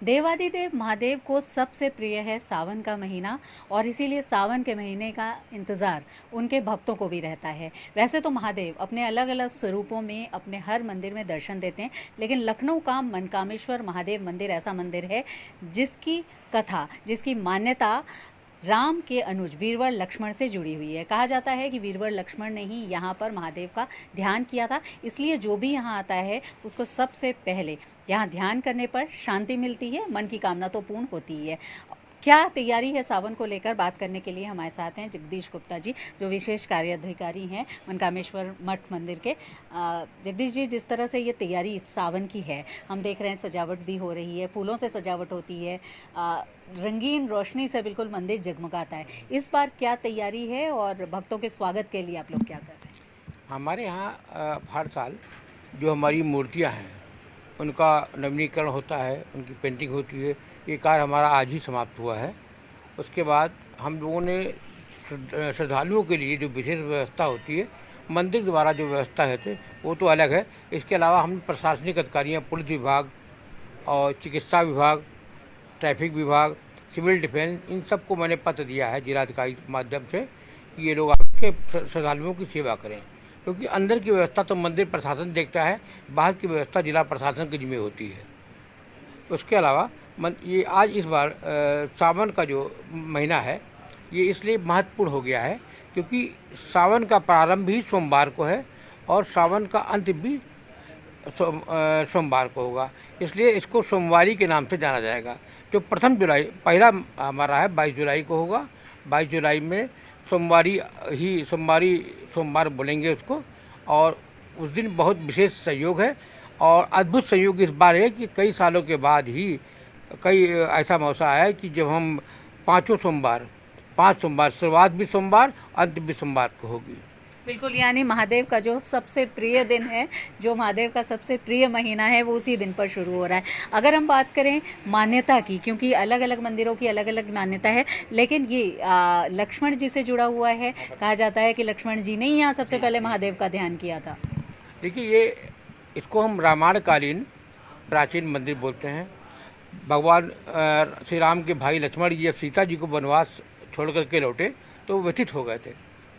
देवादिदेव महादेव को सबसे प्रिय है सावन का महीना और इसीलिए सावन के महीने का इंतज़ार उनके भक्तों को भी रहता है। वैसे तो महादेव अपने अलग अलग स्वरूपों में अपने हर मंदिर में दर्शन देते हैं, लेकिन लखनऊ का मनकामेश्वर महादेव मंदिर ऐसा मंदिर है जिसकी कथा, जिसकी मान्यता राम के अनुज वीरवर लक्ष्मण से जुड़ी हुई है। कहा जाता है कि वीरवर लक्ष्मण ने ही यहाँ पर महादेव का ध्यान किया था, इसलिए जो भी यहाँ आता है उसको सबसे पहले यहाँ ध्यान करने पर शांति मिलती है, मन की कामना तो पूर्ण होती ही है। क्या तैयारी है सावन को लेकर, बात करने के लिए हमारे साथ हैं जगदीश गुप्ता जी, जो विशेष कार्याधिकारी हैं मनकामेश्वर मठ मंदिर के। जगदीश जी, जिस तरह से ये तैयारी सावन की है, हम देख रहे हैं सजावट भी हो रही है, फूलों से सजावट होती है, रंगीन रोशनी से बिल्कुल मंदिर जगमगाता है। इस बार क्या तैयारी है और भक्तों के स्वागत के लिए आप लोग क्या कर रहे हैं? हमारे यहाँ हर साल जो हमारी मूर्तियाँ हैं उनका नवीनीकरण होता है, उनकी पेंटिंग होती है। ये कार्य हमारा आज ही समाप्त हुआ है। उसके बाद हम लोगों ने श्रद्धालुओं के लिए जो विशेष व्यवस्था होती है, मंदिर द्वारा जो व्यवस्था है थे वो तो अलग है। इसके अलावा हम प्रशासनिक अधिकारियाँ, पुलिस विभाग और चिकित्सा विभाग, ट्रैफिक विभाग, सिविल डिफेंस, इन सबको मैंने पत्र दिया है जिलाधिकारी के माध्यम से कि ये लोग आके श्रद्धालुओं की सेवा करें, क्योंकि अंदर की व्यवस्था तो मंदिर प्रशासन देखता है, बाहर की व्यवस्था जिला प्रशासन की जिम्मे होती है। उसके अलावा ये आज इस बार सावन का जो महीना है ये इसलिए महत्वपूर्ण हो गया है क्योंकि सावन का प्रारंभ भी सोमवार को है और सावन का अंत भी सोमवार को होगा, इसलिए इसको सोमवारी के नाम से जाना जाएगा। जो प्रथम जुलाई पहला हमारा है 22 जुलाई को होगा। 22 जुलाई में सोमवार बोलेंगे उसको, और उस दिन बहुत विशेष संयोग है और अद्भुत संयोग इस बार है कि कई सालों के बाद ही ऐसा मौका आया है कि जब हम 5 सोमवार, शुरुआत भी सोमवार, अंत भी सोमवार को होगी। बिल्कुल, यानी महादेव का जो सबसे प्रिय दिन है, जो महादेव का सबसे प्रिय महीना है, वो उसी दिन पर शुरू हो रहा है। अगर हम बात करें मान्यता की, क्योंकि अलग अलग मंदिरों की अलग अलग मान्यता है, लेकिन ये लक्ष्मण जी से जुड़ा हुआ है। कहा जाता है कि लक्ष्मण जी ने ही यहाँ सबसे पहले महादेव का ध्यान किया था। देखिए, इसको हम रामायणकालीन प्राचीन मंदिर बोलते हैं। भगवान श्री राम के भाई लक्ष्मण जी जब सीता जी को वनवास छोड़ करके लौटे तो वो व्यथित हो गए थे।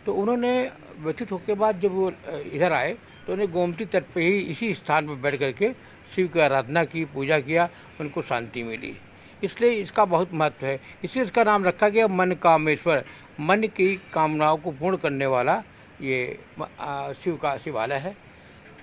तो उन्होंने व्यथित होकर बाद जब वो इधर आए तो उन्हें गोमती तट पे ही इसी स्थान पर बैठ करके शिव की आराधना की, पूजा किया, उनको शांति मिली। इसलिए इसका बहुत महत्व है, इसलिए इसका नाम रखा गया मनकामेश्वर। मन की कामनाओं को पूर्ण करने वाला ये शिव का शिवालय है,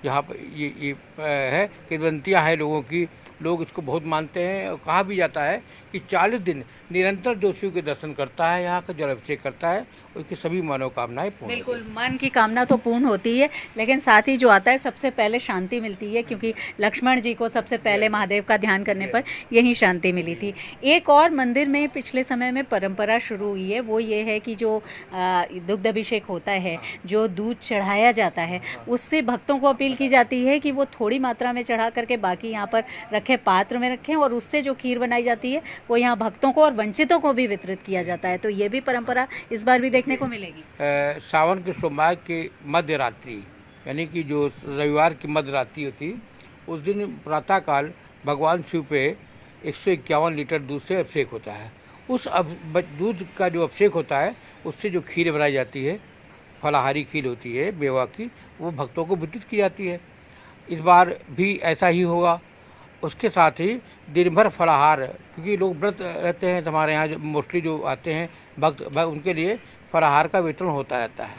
जहाँ पर ये है। किंवदंतियाँ हैं लोगों की, लोग इसको बहुत मानते हैं। और कहा भी जाता है कि 40 दिन निरंतर जो शिव के दर्शन करता है, यहाँ का जल अभिषेक करता है, उसकी सभी मनोकामनाएं पूर्ण। बिल्कुल, मन की कामना तो पूर्ण होती है, लेकिन साथ ही जो आता है सबसे पहले शांति मिलती है, क्योंकि लक्ष्मण जी को सबसे पहले महादेव का ध्यान करने पर यही शांति मिली थी। एक और मंदिर में पिछले समय में परंपरा शुरू हुई है, वो ये है कि जो दुग्ध अभिषेक होता है, जो दूध चढ़ाया जाता है, उससे भक्तों को अपील की जाती है कि वो थोड़ी मात्रा में चढ़ा करके बाकी यहाँ पर रखे पात्र में रखें, और उससे जो खीर बनाई जाती है वो यहाँ भक्तों को और वंचितों को भी वितरित किया जाता है। तो ये भी परंपरा इस बार भी देखने को मिलेगी। सावन के सोमवार के मध्य रात्रि, यानी कि जो रविवार की मध्य रात्रि होती, उस दिन प्रातःकाल भगवान शिव पे 151 लीटर दूध से अभिषेक होता है। उस दूध का जो अभिषेक होता है उससे जो खीर बनाई जाती है, फलाहारी खीर होती है मेवा की, वो भक्तों को वितरित की जाती है। इस बार भी ऐसा ही होगा। उसके साथ ही दिन भर फलाहार, क्योंकि लोग व्रत रहते हैं, तो हमारे यहाँ मोस्टली जो आते हैं भक्त, उनके लिए फलाहार का वितरण होता रहता है।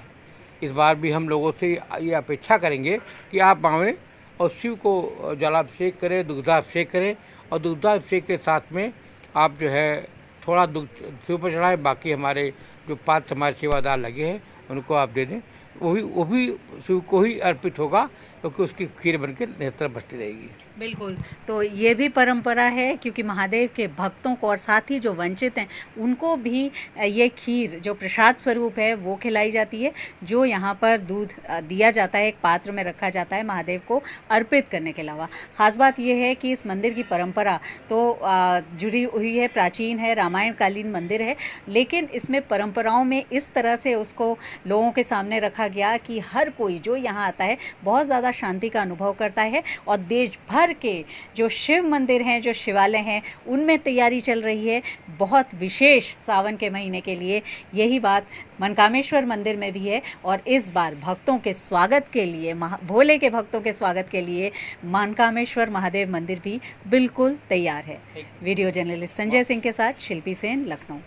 इस बार भी हम लोगों से ये अपेक्षा करेंगे कि आप आवें और शिव को जलाभिषेक करें, दुग्धाभिषेक करें, और दुग्धाभिषेक के साथ में आप जो है थोड़ा दुग्ध शिव पर चढ़ाएं, बाकी हमारे जो पात्र हमारे सेवादार लगे हैं उनको आप दे दें, वो भी शिव को ही अर्पित होगा, क्योंकि उसकी खीर बनकर निरंतर बचती रहेगी। बिल्कुल, तो ये भी परंपरा है, क्योंकि महादेव के भक्तों को और साथ ही जो वंचित हैं उनको भी ये खीर जो प्रसाद स्वरूप है वो खिलाई जाती है, जो यहाँ पर दूध दिया जाता है, एक पात्र में रखा जाता है महादेव को अर्पित करने के अलावा। ख़ास बात यह है कि इस मंदिर की परंपरा तो जुड़ी हुई है, प्राचीन है, रामायण कालीन मंदिर है, लेकिन इसमें परंपराओं में इस तरह से उसको लोगों के सामने रखा गया कि हर कोई जो यहाँ आता है बहुत ज़्यादा ज़्यादा शांति का अनुभव करता है। और देश भर के जो शिव मंदिर हैं, जो शिवालय हैं, उनमें तैयारी चल रही है बहुत विशेष सावन के महीने के लिए। यही बात मनकामेश्वर मंदिर में भी है। और इस बार भक्तों के स्वागत के लिए, भोले के भक्तों के स्वागत के लिए मनकामेश्वर महादेव मंदिर भी बिल्कुल तैयार है। वीडियो जर्नलिस्ट संजय सिंह के साथ शिल्पी सेन, लखनऊ।